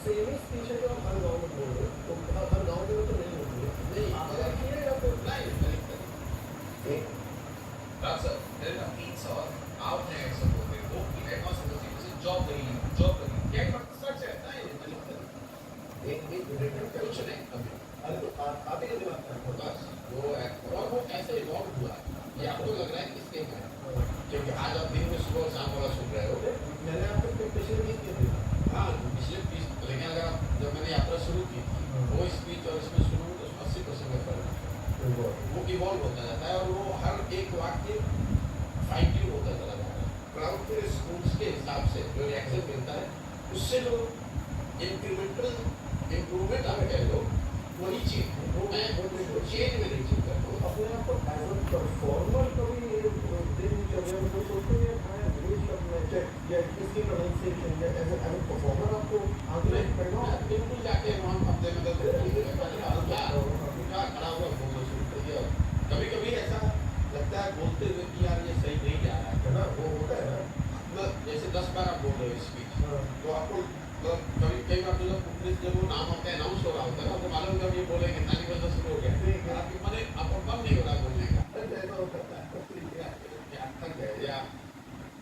Same ही speech है जो आप हर गाँव में बोल रहे हो, तो हर गाँव में तो नहीं होती है। नहीं, आपने की है या फिर नहीं, that's a very means और आपने ऐसा बोल रहे हो कि मैं कौन सा चीज़ जॉब करी क्या मतलब सच है नहीं एक रिटर्न कुछ नहीं अभी अरे तो आप ही का दिमाग खराब होता बस वो ऐसे इवॉल्व हुआ ये आपको लग रहा है किसके है क्योंकि आज आप दिन में सुबह शाम वाला सुन रहे हो मैंने आपको पिछले वीक के दिया हाँ पिछले 20 लेकिन अगर आप जब मैंने यात्रा शुरू की वो स्पीच और इसमें सुनूँ तो 80% का फर्क है वो इवॉल्व होता जाता है और वो हर एक वाक्य फाइन ट्यून होता चला जाता है क्राउड के रिस्पॉन्स के हिसाब से जो रिएक्शन मिलता है उससे जो इंक्रीमेंटल इम्प्रूवमेंट आप कह लो वही चीज है वो मैं वो चेंज में नहीं चीज करता हूँ अपने आप को एज अ परफॉर्मर कभी दिनचर्या में कोई सोचते हैं मैं इंग्लिश अपने या इसकी प्रोनाउंसिएशन या एज अ परफॉर्मर आपको आगे करना बिल्कुल जाके वहाँ हफ्ते में खड़ा हुआ बोलना शुरू कर दिया कभी कभी ऐसा लगता है बोलते हुए कि यार ये सही नहीं जा रहा है ना वो होता है ना जैसे 10 बार आप बोल रहे हो स्पीच तो आपको कभी कई बार तो जब वो नाम आपका अनाउंस हो रहा होता है ना तो मालूम जब ये बोलेंगे नानी बजा शुरू हो गया आपके मन आपको मन नहीं हो रहा बोलने का ऐसा होता है थक गए या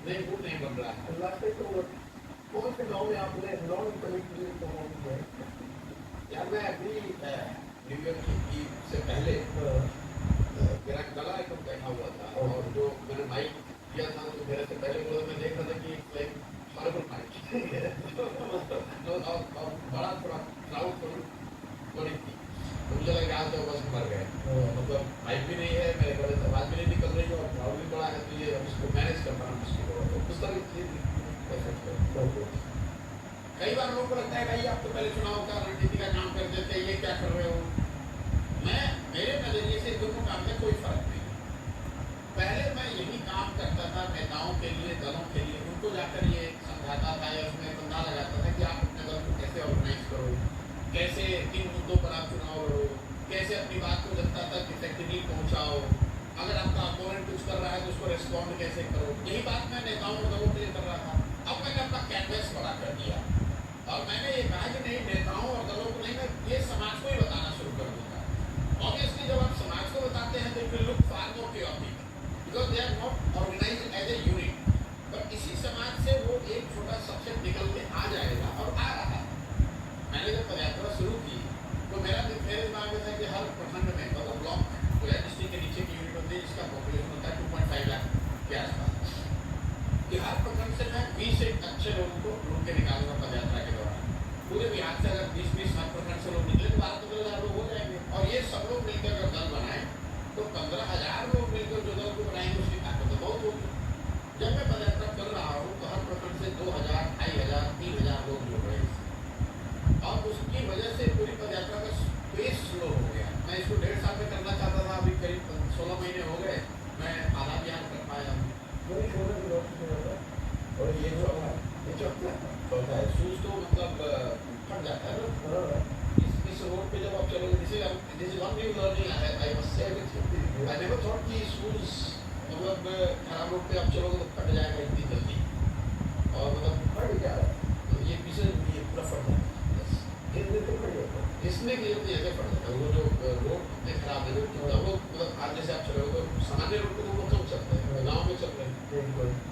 नहीं मूड नहीं बन रहा है लास्ट टाइम तो कौन से गाँव में आपने नॉन कमिटेड परफॉर्म किया है यार मैं अभी न्यू ईयर की से पहले मेरा गला एकदम बैठा हुआ था और जो मैंने माइक किया था तो मेरे से पहले बोला मैं देख रहा था कि लाइक हॉरिबल माइक और बड़ा थोड़ा क्राउड बड़ी थी तो मुझे लगा आज तो बस मर गए मतलब माइक भी नहीं है मेरे गले से आवाज़ भी नहीं निकल रही है और क्राउड भी बड़ा है तो ये उसको मैनेज कर पाना मुश्किल होगा तो उस तरह की चीज़ कई बार लोगों को लगता है भाई आप तो पहले चुनाव का रणनीति का काम कर देते ये क्या कर रहे हो मैं मेरे नजरिए से दोनों काम में कोई फर्क नहीं पहले मैं यही काम करता था नेताओं के लिए दलों के लिए उनको जाकर ये समझाता था या उसमें बंदा लगाता था कि आप अपने दल को कैसे ऑर्गेनाइज करो कैसे किन मुद्दों पर आप चुनाव लड़ो कैसे अपनी बात को जनता तक इफेक्टिवली पहुंचाओ अगर आपका अपोनेंट कुछ कर रहा है तो उसको रिस्पॉन्ड कैसे करो यही बात मैं नेताओं और दलों के लिए कर रहा था अब मैंने अपना कैनवस बड़ा कर दिया और मैंने ये कहा कि नहीं नेताओं और दलों को नहीं मैं ये समाज को ही बताना शुरू कर दूंगा ऑब्वियसली जब आप समाज को बताते हैं तो it will look far more chaotic because they are not organized as a unit but इसी समाज से वो एक छोटा सब्जेक्ट निकल के आ जाएगा और आ रहा है मैंने जब पदयात्रा शुरू की तो मेरे दिमाग में था कि हर प्रखंड में मतलब ब्लॉक डिस्ट्रिक्ट के नीचे की यूनिट होती है जिसका पॉपुलेशन होता है 2.5 लाख के आसपास कि हर प्रखंड से मैं 20 एक अच्छे लोगों को ढूंढ के निकालूंगा पदयात्रा के दौरान पूरे बिहार से अगर 20-20 हर प्रखंड से लोग निकले तो 12-15 लोग हो जाएंगे और ये सब लोग मिलकर अगर दल बनाए तो 15,000 लोग मिलकर जो दल को बनाएंगे उसकी ताकत तो बहुत होगी जब मैं पदयात्रा कर रहा हूँ तो हर प्रखंड से 2,000, 2,500, 3,000 लोग जुड़ रहे हैं और उसकी वजह से पूरी पदयात्रा का स्पेस स्लो हो गया मैं इसको 1.5 साल में करना चाहता था अभी करीब 16 महीने हो गए मैं आधा बिहार कर पाया और ये जो होता है शूज तो मतलब फट जाता है ना इस रोड पे जब आप चलोगे this is one new learning I must say I never thought कि शूज मतलब खराब रोड पे आप चलोगे तो फट जाएगा इतनी जल्दी और मतलब फट गया तो ये पीछे ये पूरा फट जाता है इसमें कि ऐसे फट जाता है वो जो रोड इतने खराब है तो हम लोग मतलब आज जैसे आप चलोगे तो सामान्य रोड पे तो लोग कम चलते हैं गाँव में चल रहे हैं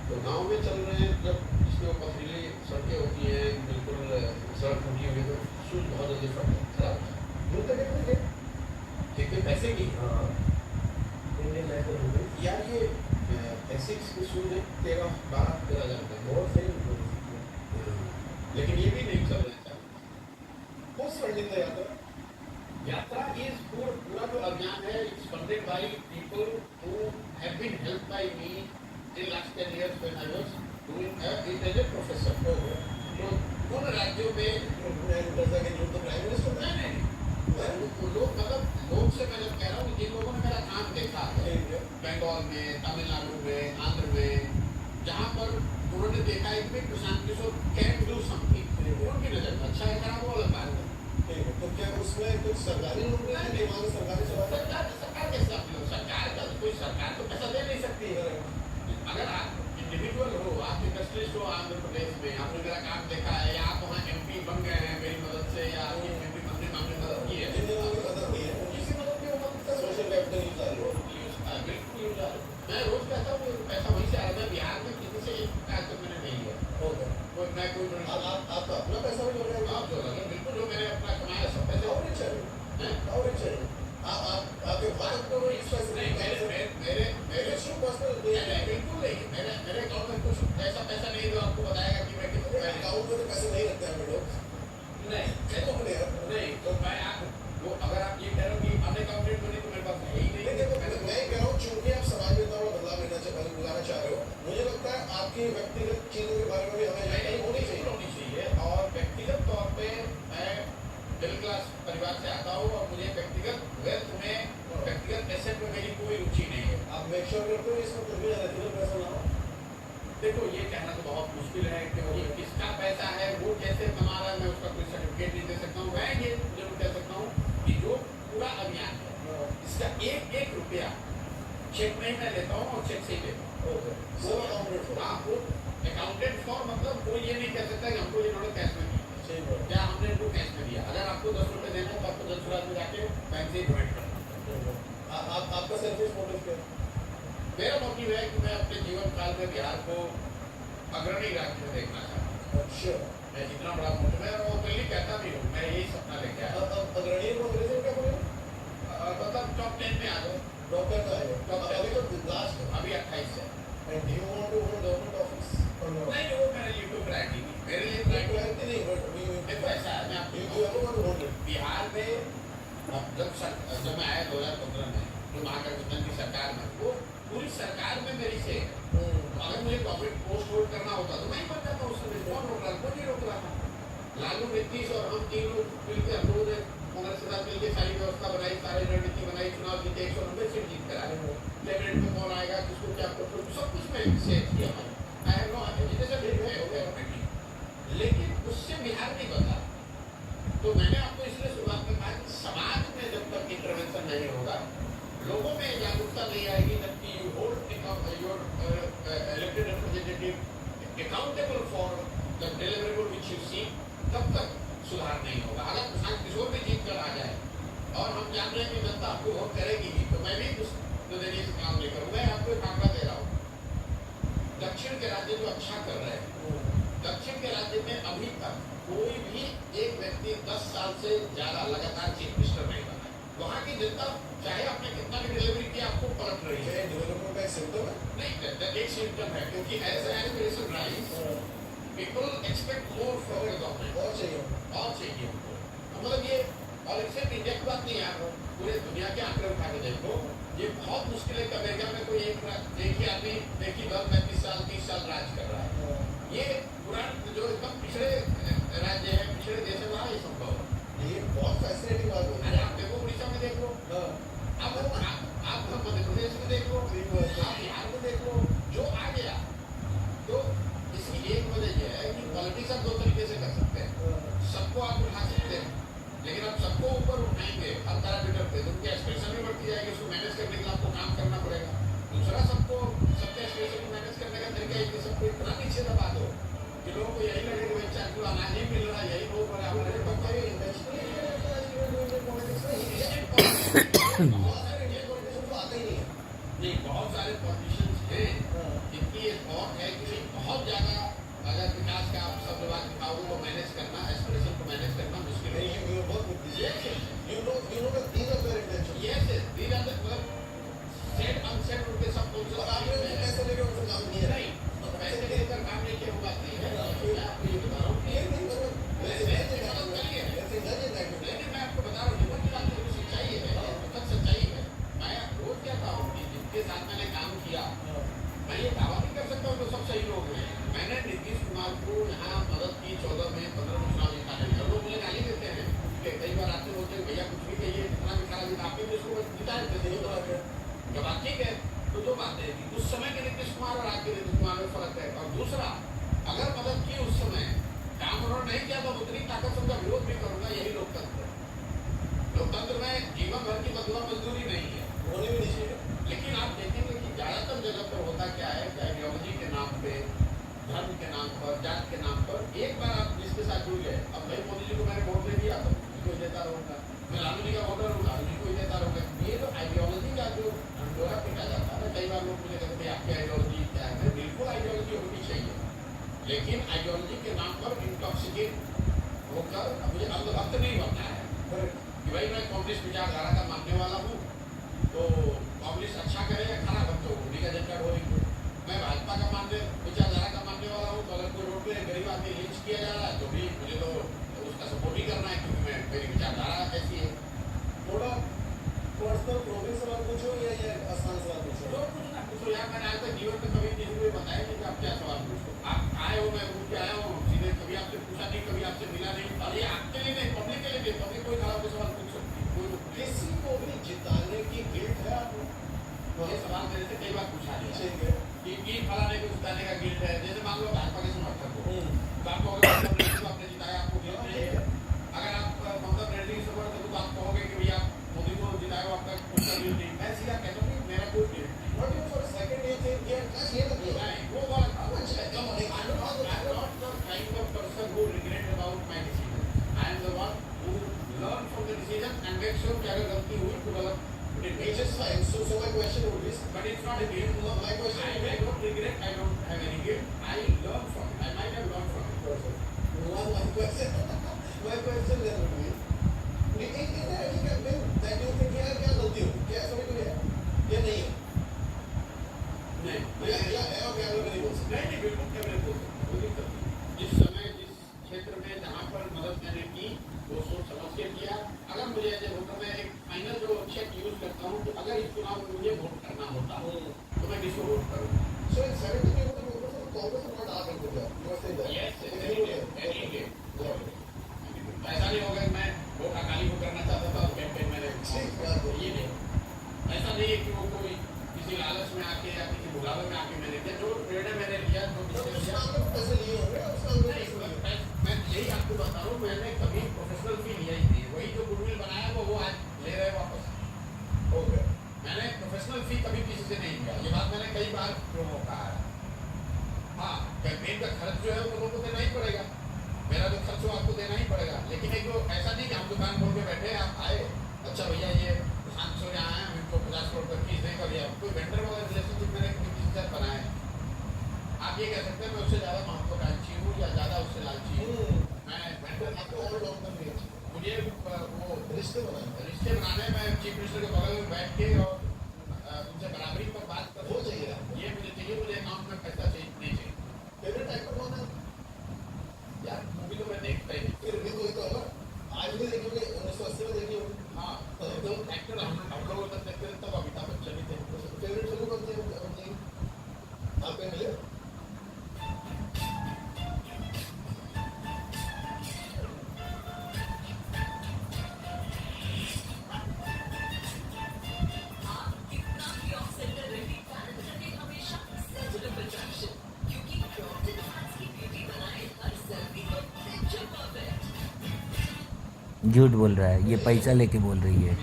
तो गाँव में चल रहे हैं जब जिसमें पथरीली सड़कें होती हैं बिल्कुल सड़क टूटी हुई तो शूज बहुत जल्दी फट खराब होता है कितने पैसे की यार ये एसिक्स की शूज है 13,000 रुपये बहुत सही लेकिन ये भी नहीं चल रहा है बहुत फंडिंग है यात्रा इज पूरा जो अभियान है it's funded by people who have been helped by me in last 10 years when I was doing it as a professor तो उन राज्यों में जैसा कि जो तो प्राइम मिनिस्टर नहीं लोग मतलब लोग से मैं जब कह रहा हूँ जिन लोगों ने मेरा काम देखा है बंगाल में तमिलनाडु में आंध्र में जहाँ पर उन्होंने देखा है कि Prashant Kishor can do something उनकी नजर में अच्छा है खराब वो अलग बात है तो क्या उसमें कुछ सरकारी लोग नहीं वहाँ सरकारी सरकार कैसे आप सरकार का कोई सरकार तो पैसा दे नहीं सकती अगर आप इंडिविजुअल हो आप इंडस्ट्रिस्ट हो आंध्र प्रदेश में आपने मेरा काम देखा है या आप वहाँ MP बन गए हैं मेरी मिडिल क्लास परिवार से आता हूँ और मुझे व्यक्तिगत वेल्थ में, व्यक्तिगत एसेट में मेरी कोई रुचि नहीं है। आप मेक श्योर करते हो इसमें कुछ भी रेगुलर पैसा ना हो। देखो ये कहना तो बहुत मुश्किल है कि वो किसका पैसा है, वो कैसे कमा रहा है, मैं उसका कोई सर्टिफिकेट नहीं दे सकता हूँ। मैं ये जरूर कह सकता हूँ कि जो पूरा अभियान है इसका एक एक रुपया चेक में मैं लेता हूँ और चेक से ही लेता हूँ। वो अकाउंटेड फॉर। हाँ, वो अकाउंटेड फॉर, मतलब कोई ये नहीं कह सकता कि हमको ये इन्होंने कैश में दिया, क्या हमने इनको कैश में दिया। अगर आपको 10 रुपये देना है तो आपको 10 रुपये में जाके बैंक से डोनेट करना। आपका सेल्फिश मोटिव क्या है? मेरा मोटिव है कि मैं अपने जीवन काल में बिहार को अग्रणी राज्य में देखना चाहता हूँ। अच्छा, मैं जितना बड़ा मोटिव है और ओपनली कहता भी हूँ, मैं यही सपना लेके आया। अग्रणी को अंग्रेजी में क्या बोलेंगे? मतलब टॉप 10 में आ जाओ। डॉक्टर का है। अभी तो लास्ट है। अभी 28 है। And do you want to hold government office or not? नहीं, वो मेरे लिए कोई प्रायोरिटी नहीं, मेरे लिए प्रायोरिटी नहीं, but देखो ऐसा है, मैं आपको you ever want to hold it? Bihar में जब मैं आया 2015 में, जो महागठबंधन की सरकार में, वो पूरी सरकार में मेरी से अगर मुझे गवर्नमेंट पोस्ट होल्ड करना होता तो मैं ही बन जाता। उस समय कौन रोक रहा, कोई नहीं रोक रहा था। लालू, नीतीश और हम 3 लोग मिलकर, हम लोगों ने कांग्रेस के साथ मिलकर सारी व्यवस्था बनाई, सारी रणनीति बनाई, चुनाव जीते, 190 सीट जीत कर आए। कैबिनेट में कौन आएगा, किसको क्या करो, सब कुछ मैं शेयर किया। आई नो जितने से भेज हो गए, लेकिन उससे बिहार नहीं बता। तो मैंने आपको इसलिए शुरुआत में कहा कि समाज में जब तक इंटरवेंशन नहीं होगा, लोगों में जागरूकता नहीं आएगी, जबकि you hold your elected representative accountable for the deliverable which you see, तब तक सुधार नहीं होगा। अगर प्रशांत किशोर भी जीत कर आ जाए और हम जान रहे हैं कि जनता आपको वोट करेगी भी, तो मैं भी कुछ नजरिए से काम नहीं करूँगा। मैं आपको एक आंकड़ा दे रहा हूँ, दक्षिण के राज्य जो अच्छा कर रहे हैं, दक्षिण के राज्य में अभी तक कोई भी एक व्यक्ति 10 साल से ज्यादा लगातार चीफ मिनिस्टर नहीं बना है। वहाँ की जनता चाहे आपने कितना भी डिलीवरी किया, आपको पलट रही है। डेवलपमेंट का एक सिम्टम है? नहीं, एक सिम्टम है, क्योंकि as education rise people expect more from the government. और चाहिए हमको, मतलब ये, और सिर्फ इंडिया की बात नहीं है, पूरे दुनिया के आंकड़े उठा के देखो। ये बहुत मुश्किल है कि अमेरिका में कोई एक ही आदमी एक ही दल 35 साल 30 साल राज कर रहा है। ये पुराने जो एकदम पिछड़े राज्य है, पिछड़े देश है, वहाँ ये संभव है। ये बहुत फैसिनेटिंग बात है। अरे आप देखो, उड़ीसा में देख लो, आप मध्य प्रदेश में देख लो, आप बिहार में देख लो, जो आ गया। तो इसकी एक वजह यह है कि पॉलिटिक्स आप 2 तरीके से कर सकते हैं। सबको आप उठा सकते हैं, लेकिन आप सबको ऊपर उठाएंगे हर पैरामीटर पे, तो उनकी एक्सप्रेशन भी बढ़ती जाएगी। उसको मैनेज करने के लिए आपको काम करना पड़ेगा। दूसरा, सबके एक्सप्रेशन को मैनेज करने का तरीका है कि सबको इतना नीचे दबा दो कि लोगों को यही लगे कि भाई चाहे को अनाज नहीं मिल रहा, यही लोग बड़े हमारे नहीं, बहुत सारे पॉलिटिशियंस हैं जिनकी ये थॉट है कि बहुत ज्यादा अगर विकास का आप शब्दवाद दिखाओगे तो मैनेज करना, एक्सप्रेशन को मैनेज करना मुश्किल है। सेट उनके सब कुछ पैसे लेकर उनसे काम नहीं है। नहीं, पैसे लेकर काम नहीं किया, वो बात नहीं है। मैं आपको ये बता रहा हूँ, लेकिन मैं आपको बता रहा हूँ, जीवन की बात तो सच्चाई है, मतलब सच्चाई है। मैं रोज कहता हूँ कि जिनके साथ मैंने काम किया, मैं ये दावा नहीं कर सकता हूँ तो सब सही लोग हैं। मैंने नीतीश कुमार को यहाँ मदद की 14 में 15 में चुनाव जिताने में। लोग मुझे गाली देते हैं कि कई बार आते बोलते हैं भैया कुछ भी कहिए, इतना भी खरा जिता, आपके भी उसको जिता देते थे। जब आप ठीक है, तो जो बात है कि उस समय के नीतीश कुमार और आज के नीतीश कुमार में फर्क है। और दूसरा, अगर मदद की उस समय, काम उन्होंने नहीं किया तो उतनी ताकत से उनका विरोध भी करूंगा। यही लोकतंत्र है। लोकतंत्र में जीवन भर की बदला मजदूरी नहीं है, होने भी नहीं चाहिए। लेकिन आप देखेंगे कि ज्यादातर जगह पर होता क्या है कि आइडियोलॉजी के नाम पे, धर्म के नाम पर, जात के नाम पर, एक बार आप जिसके साथ जुड़ गए, अब भाई मोदी जी को मैंने वोट दे दिया तो उनको देता रहूंगा, मैं लालू जी का वोटर हूँ, लालू जी को ही देता रहूंगा। ये जो आइडियोलॉजी का जो ढंढोरा पीटा जाता है, कई बार लोग मुझे कहते हैं आपकी आइडियोलॉजी क्या है। बिल्कुल आइडियोलॉजी होनी चाहिए, लेकिन आइडियोलॉजी के नाम पर इंटॉक्सिकेट होकर मुझे अंधभक्त नहीं बनना है कि भाई मैं कम्युनिस्ट विचारधारा का मानने वाला हूँ तो कम्युनिस्ट अच्छा करे या खराब, हम तो उन्हीं का झंडा ढोलेंगे। मैं भाजपा का विचारधारा का मानने वाला हूँ तो अगर कोई रोड पे गरीब आदमी लिंच किया जा रहा है तो भी मुझे तो उसका सपोर्ट ही करना है, क्योंकि मेरी विचारधारा ऐसी है। थोड़ा पर्सनल प्रोग्रेस सवाल पूछो या ये आसान सवाल पूछो? जो कुछ ना पूछो यार, मैंने आज तक जीवन में कभी किसी को बताया नहीं कि आप क्या सवाल पूछो। आप आए हो, मैं घूम के आया हूँ, सीधे कभी आपसे पूछा नहीं, कभी आपसे मिला नहीं। और ये आपके लिए नहीं, पब्लिक के लिए, पब्लिक मेक श्योर कि अगर गलती हुई तो गलत Which is fine. So my question would be, but it's not a guilt. no, my question I is, don't regret, I don't have any guilt. I learn from it. I might have learned from it. no, my question then would be, is there any campaign that you think क्या क्या गलती हो, क्या समझ में है, या नहीं है, नहीं या है और क्या लोग नहीं बोल सकते. नहीं बिल्कुल कैमरे बोल सकते कोई दिक्कत नहीं. जिस समय जिस क्षेत्र में जहाँ पर मदद मैंने की वो सोच समझ के किया. अगर मुझे एज ए वोटर में एक फाइनल जो चेक यूज करता हूँ कि अगर इस चुनाव में मुझे वोट करना होता तो मैं किसको वोट करूँ. So in 70 people Congress is not our India. You are saying that. Yes, any day. ऐसा नहीं होगा कि मैं वोट अकाली को करना चाहता था और कैंपेन मैंने ये नहीं. ऐसा नहीं है कि वो कोई किसी लालच में आके या किसी बुलावे में आके मैंने किया. जो निर्णय मैंने लिया जो पैसे लिए होंगे मैं यही आपको बता रहा हूँ. मैंने कभी प्रोफेशनल फी लिया ही नहीं. वही जो गुडविल बनाया वो आज ले रहे वापस. ओके. मैंने प्रोफेशनल फी कभी किसी से नहीं लिया. ये बात मैंने कई बार कहा है. हाँ, कैंपेन का खर्च जो है वो लोगों को देना ही पड़ेगा. मेरा जो खर्च हो आपको देना ही पड़ेगा. लेकिन एक जो ऐसा नहीं कि हम दुकान खोल के बैठे आप आए, अच्छा भैया ये 500 यहाँ आए, हम इनको 50 करोड़ का फीस देकर दिया. कोई वेंडर वाला रिलेशनशिप मैंने किसी के साथ बनाया है. आप ये कह सकते हैं मैं उससे ज़्यादा महत्वाकांक्षी हूँ या ज़्यादा उससे लालची हूँ. मैं वेंडर आपको और लोग में नहीं है. मुझे वो रिश्ते बनाने में चीफ मिनिस्टर के बगल में बैठ के और उनसे बराबरी पर बात कर हो चाहिए. ये मुझे चाहिए. मुझे अकाउंट में पैसा चाहिए नहीं चाहिए. फेवरेट एक्टर कौन है यार मूवी तो मैं देखता ही नहीं. फिर भी कोई तो होगा. आज भी देखोगे 1980 में देखी होगी. हाँ तो एक्टर हम लोग तब देखते थे तब अमिताभ बच्चन ही थे. फेवरेट फिल्म कौन सी है आपको मिले. झूठ बोल रहा है, ये पैसा लेके बोल रही है.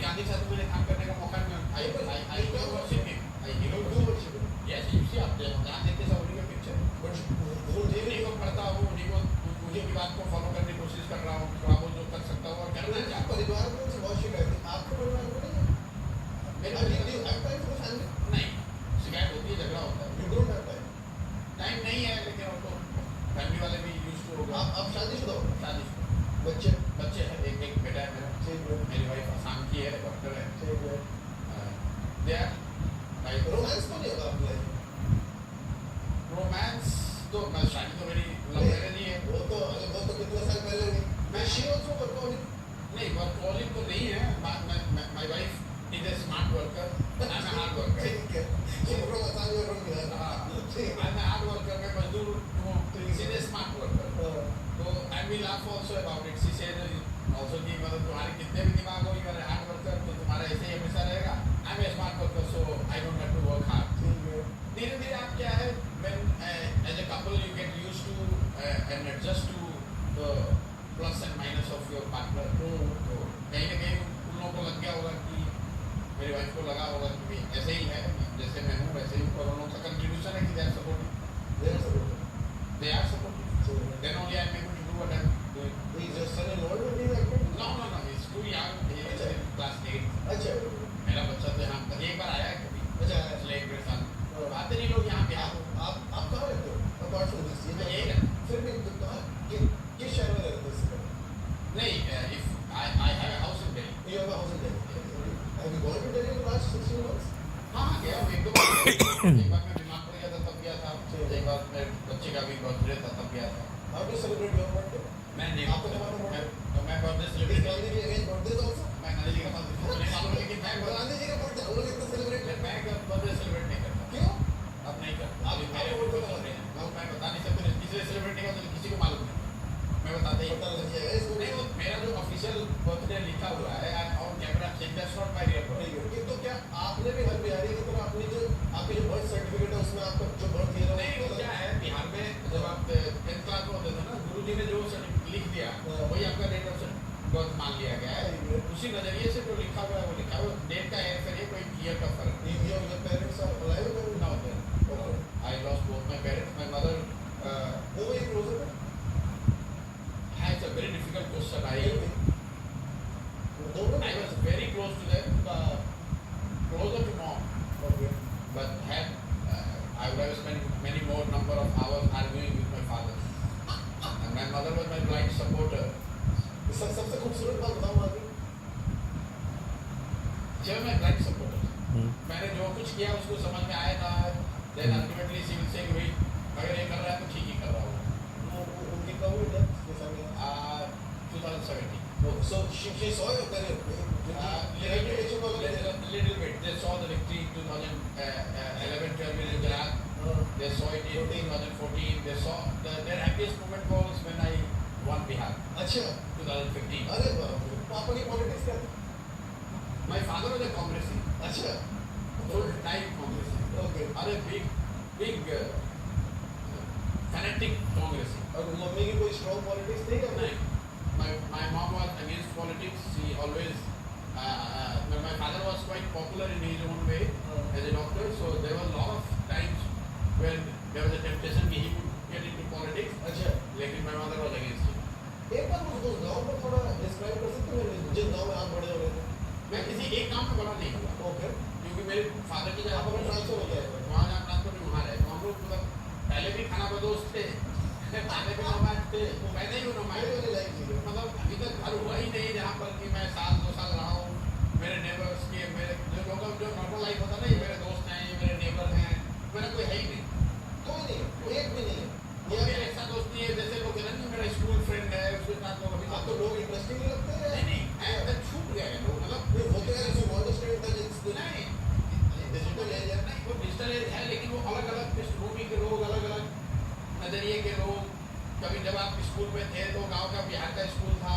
गांधी साहब मुझे काम करने का मौका मिला. Yes, you see आप ध्यान देते सब उन्हीं का पिक्चर. उन्हीं को पढ़ता हूँ, उन्हीं को उन्हीं की बात को फॉलो करने की कोशिश कर रहा हूँ. थोड़ा बहुत जो कर सकता हूँ और करना चाहता हूँ. परिवार में से बहुत शिकायत है. आपको परिवार में नहीं है. मेरे नहीं शिकायत होती है, झगड़ा होता है. You don't have time. Time नहीं है लेकिन वो तो फैमिली वाले भी यूज टू हो गए. आप शादीशुदा हो. शादीशुदा. बच्चे हैं. एक बेटा है मेरा. मेरी वाइफ आसाम की है, डॉक्टर है. दे आर रोमांस तो नहीं होगा आपकी लाइफ. रोमांस तो शादी तो मेरी लव मैरिज ही है. वो तो कितने साल पहले हुई. मैं शी ऑल्सो वर्कaholic. नहीं वर्कaholic तो नहीं है. My wife is a smart worker. I am hard worker. ठीक है. She from Assam you from Bihar. हाँ ठीक. I am hard worker. मैं मजदूर हूँ. She is a smart worker. तो I will laugh also about it. She said also कि मतलब तुम्हारे कितने भी दिमाग हो, you are a hard worker, तो तुम्हारा ऐसे ही हमेशा रहेगा. I am a smart worker so I don't have to work hard. धीरे धीरे आप क्या है when as a couple you get used to and adjust to the plus and minus of your partner. तो कहीं ना कहीं उन लोगों को लग गया होगा कि मेरी वाइफ को लगा होगा कि भाई ऐसे ही है, जैसे मैं हूँ वैसे ही. और उन लोगों का कंट्रीब्यूशन है कि they are supportive. Then only I am able to do what I am doing. Is your son involved in these activities? No, he's too young. He is in class 8. अच्छा. मेरा बच्चा तो यहाँ एक बार आया है कभी. अच्छा. पिछले 1-1.5 साल. आते नहीं लोग यहाँ पे. आप कहाँ रहते हो? Apart from this, मैं यही रहता हूँ. फिर भी कहाँ किस शहर में रहते हो? नहीं, if I have a house in Delhi. You have a house in Delhi. Have you gone to Delhi in the last 16 months? हाँ गया हूँ. एक बार मैं बीमार पड़ गया था तब गया था. एक बार मेरे बच्चे का भी बर्थडे था तब गया था. How do you celebrate your birthday? मैं नहीं. आपको जब आना पड़ा? मैं birthday Is celebrate Gandhi ji against birthdays also? मैं गांधी जी का बर्थडे लेकिन मैं गांधी जी का birthday हम लोग इतना celebrate बर्थडे सेलिब्रेट नहीं ईयर का फर्क है। Your parents are alive and Now then, Okay. I lost both my parents. My mother who were you closer to? has a very difficult question. दोनों I was very close to them, closer to mom, Okay. but had I would have spent many more number of hours arguing with my father. And my mother was my blind supporter. सबसे खूबसूरत बात बताऊँ आगे She was my blind supporter. हम्म, मैंने जो कुछ किया उसको समझ में आया था. Then ultimately she will say कि भाई अगर ये कर रहा है तो ठीक ही कर रहा हूँ. उनकी कब हुई डेथ के साथ 2017. so she saw your career Little bit. They saw the victory in 2011-12 in Gujarat. They saw it in 2014. They saw their happiest moment was when I won Bihar, अच्छा 2015. अरे बाप रे पापा की पॉलिटिक्स क्या थी My father was a Congressman, अच्छा full-time Congressman. Okay. और a big fanatic Congressman. और मम्मी की कोई स्ट्रॉन्ग पॉलिटिक्स थी क्या नहीं. My mom was against politics. She always, my father was quite popular in his own way as a doctor. So there were a lot of times when there was a temptation that he would get into politics. अच्छा लेकिन my mother was against it. एक बार उस गांव को थोड़ा describe कर सकते हैं जिस गांव में आप बड़े हो रहे थे मैं किसी एक काम में बड़ा नहीं हुआ ओके क्योंकि मेरे फादर की जगह आप अपना ट्रांसफर हो जाएगा वहाँ जहाँ ट्रांसफर नहीं वहाँ रहे तो हम लोग मतलब पहले भी खाना बदोश थे पहले भी नमाज थे पहले ही नमाज वाली लाइफ थी मतलब अभी तक घर हुआ ही नहीं जहाँ पर कि मैं 1-2 साल रहा हूँ मेरे नेबर्स के मेरे जो लोगों जो नॉर्मल लाइफ होता नहीं मेरे दोस्त हैं मेरे नेबर हैं मेरा कोई है ही नहीं कोई नहीं एक भी नहीं ये मेरा ऐसा दोस्त नहीं है जैसे लोग कहते हैं ना मेरा स्कूल फ्रेंड है उसके साथ लोग अभी आपको लोग इंटरेस्टिंग नहीं लगते हैं नहीं ऐसा छूट गया है लोग मतलब नहीं होते हैं ऐसे want to stay in touch नहीं डिजिटल एज है नहीं वो डिजिटल है लेकिन वो अलग अलग पृष्ठभूमि के लोग अलग अलग नजरिए के लोग कभी जब आप स्कूल में थे तो गांव का बिहार का स्कूल था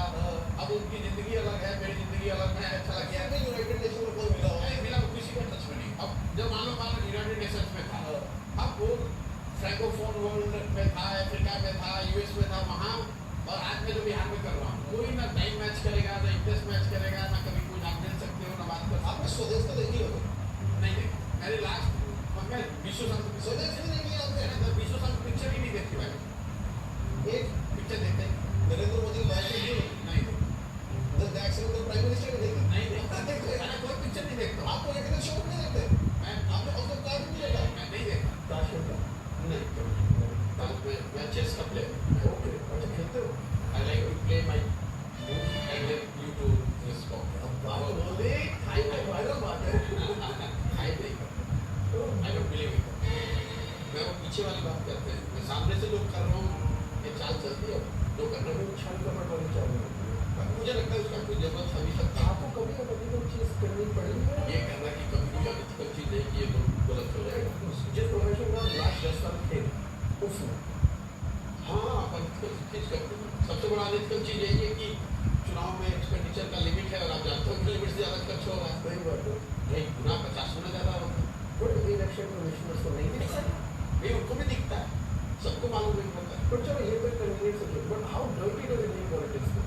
अब उनकी जिंदगी अलग है मेरी जिंदगी अलग है अच्छा लग गया क्या यूनाइटेड नेशन में कोई मिला हो नहीं मिला किसी को टच में नहीं अब जब मान लो यूनाइटेड नेशंस में था अब वो फ्रैंकोफोन वर्ल्ड में था अफ्रीका में था यूएस में था वहाँ और आज मैं जो बिहार में कर रहा हूँ कोई ना टाइम मैच करेगा ना इंटरेस्ट मैच करेगा ना कभी कोई आप मिल सकते हो ना बात कर सकते आपने स्वदेश तो देखी हो हो। नहीं देखा मेरे लास्ट मैं विश्व संत स्वदेश भी देखी है आपने विश्व संत पिक्चर ही नहीं देखी मैंने एक पिक्चर देखते ही नरेंद्र मोदी की बात की नहीं देखी द एक्सीडेंट प्राइम मिनिस्टर ने देखी नहीं देखा मैंने कोई पिक्चर नहीं देखता हूँ। आपको लेकिन शो नहीं देखते मैं आपने उसका कार्ड नहीं देखा मैं नहीं देखा काश होता नहीं मैं चेस का प्लेयर ओके अच्छा खेलते हो I like to play my move and then you to respond. अब बात बोले हाई वायरल बात है I think I don't believe it. मैं वो पीछे वाली बात करते हैं मैं सामने से जो कर रहा हूँ ये चाल चलती है जो कर रहा हूँ छल कपट वाली चाहिए मुझे लगता है उसका कोई जरूरत अभी तक था आपको कभी अनएथिकल चीज करनी पड़ी है ये कहना कि कभी कोई अनएथिकल चीज है कि ये गलत हो जाएगा जिस प्रोफेशन में लास्ट 10 साल थे उसमें हाँ अपन चीज करते हैं सबसे बड़ा अनएथिकल चीज यही है कि चुनाव में एक्सपेंडिचर का लिमिट है और आप जानते हो कि लिमिट से ज़्यादा खर्च हो रहा है सही बात है भाई गुना 50 गुना ज़्यादा होता है बट इलेक्शन कमिश्नर्स को नहीं दिखता ये उनको भी दिखता है सबको मालूम नहीं होता है बट चलो ये कोई कन्वीनियंस है but how dirty does Indian politics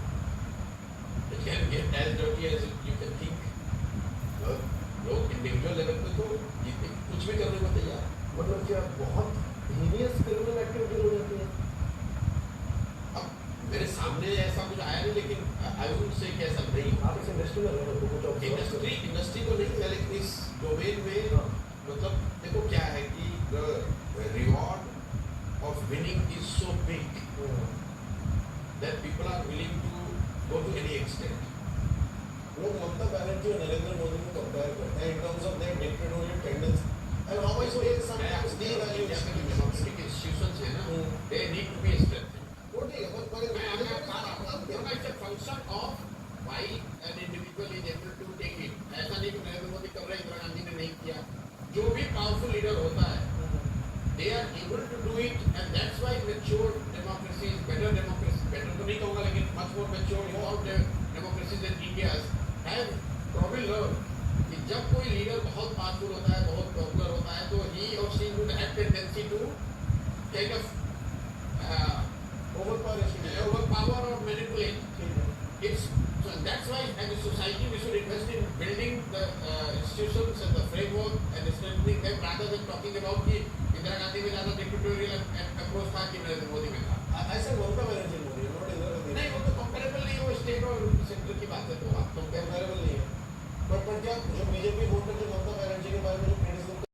It can get as dirty as you can think. लोग इंडिविजुअल लेवल पे तो जीते कुछ भी करने को तैयार मतलब क्या बहुत हीनियस क्रिमिनल एक्टिविटी हो जाती है अब मेरे सामने ऐसा कुछ आया नहीं लेकिन आई वुड से कि ऐसा नहीं आप इस इंडस्ट्री में रहे हो तो कुछ इंडस्ट्री तो नहीं है लेकिन इस डोमेन में मतलब देखो क्या है कि reward of winning is so big that people are willing to go to any extent. लोग ममता बनर्जी और नरेंद्र मोदी को कंपेयर करते हैं in terms of their dictatorial tendency and how much they sometimes devalue democratic institutions है ना they need to be strengthened. वो ठीक है पर it's a function of why an individual is able to take it. ऐसा नहीं कि नरेंद्र मोदी कर रहे हैं इंदिरा गांधी ने नहीं किया जो भी पावरफुल लीडर होता है they are able to do it and that's why mature democracy is better democracy better तो नहीं कहूँगा लेकिन much more mature evolved democracies than India's have probably learned कि जब कोई लीडर बहुत पावरफुल होता है बहुत पॉपुलर होता है तो he or she would have tendency to kind of overpower or manipulate. It's so that's why as a society we should invest in building the institutions and the talking about कि